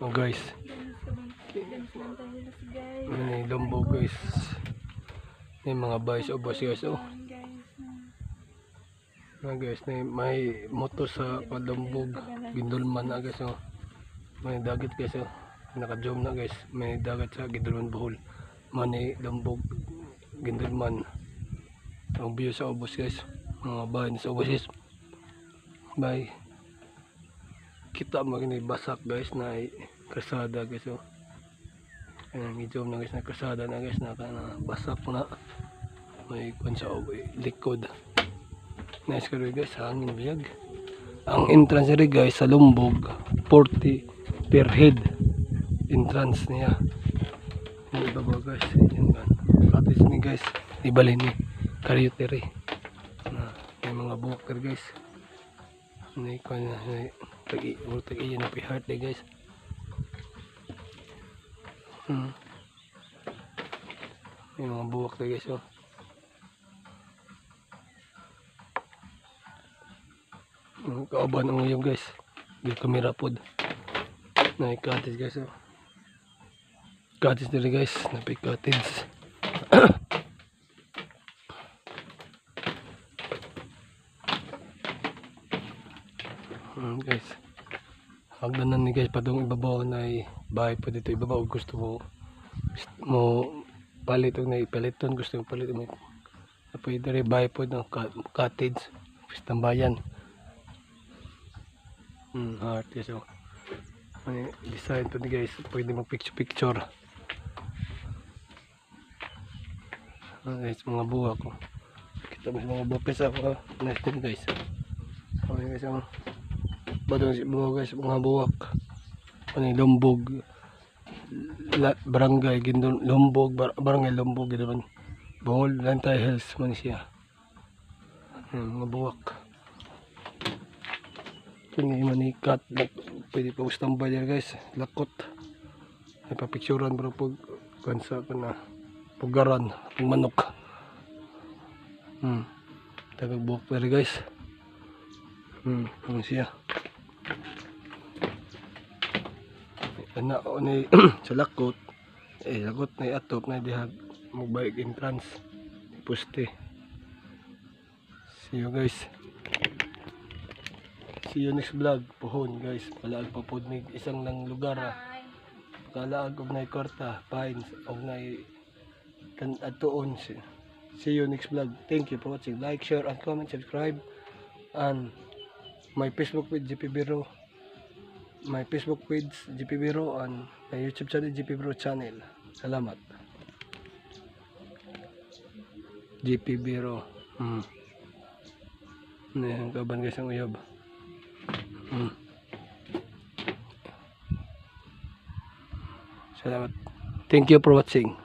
Oh guys. Ini lombog guys. Ini mga boys o boss guys oh. Nah guys, may moto sa lombog. Gindulman na guys oh. May dagat guys oh. Naka-zoom na guys. May dagat sa Gindulman Bohol. Mani lombog Gindulman. Ang view sa ubos guys. Mga bahay sa ubos guys. Bye. Kita mo gini basak guys na kasada guys oh. Ayan, i-zoom na guys na kasada na guys na basak na. May kunsa o likod. Nice ka rin guys, hangin biyag. Ang entrance rin guys sa Lombog 40 per head entrance niya. Yung iba ba guys, yun ba? Practice ni guys, ibalin ni Karyoteri. May mga buker guys. May kanya, tag-i yun na pi-heart day guys. May mga buwak na guys oh. Kauban ang uyong guys. Di kamera pod. Naikatis guys oh. Katis nila guys. Napikatis. Guys. Hagdanan ni guys padung ibabaw na bahay po dito ibabaw. Gusto mo palit o na ipaliton. Gusto mo palit mo. Pwede rin bahay po ng cottage. Tambayan. Heart guys oh. May design to ni guys. Pwede mag picture. Guys mga buwak oh. Kita mo mga buwak guys ako. Nice din guys. Okay guys oh. Badong si buwak guys mga buwak. Ano Lombog. Barangay Gindul Lombog. Barangay Lombog Gindul Bohol Lantay Hills man siya. Mga buwak. Kini manikat pwede pa ustambay dyan guys lakot ay papicturan bro pag kansa ka na pugaran pag manok tagag buhok pero guys ano siya anak o ni sa lakot lakot na atop na dihag magbayag entrance puste. See you guys. See you next vlog. Pohon guys. Palaag pa po may isang ng lugar. Kalaag og nay korta. Pines og nay atuon. See you next vlog. Thank you for watching. Like, share, and comment, subscribe. And my Facebook page GP Biro. My Facebook page GP Biro and my YouTube channel GP Biro channel. Salamat. GP Biro. Ang kaban guys ang uyab. Salamat. Thank you for watching.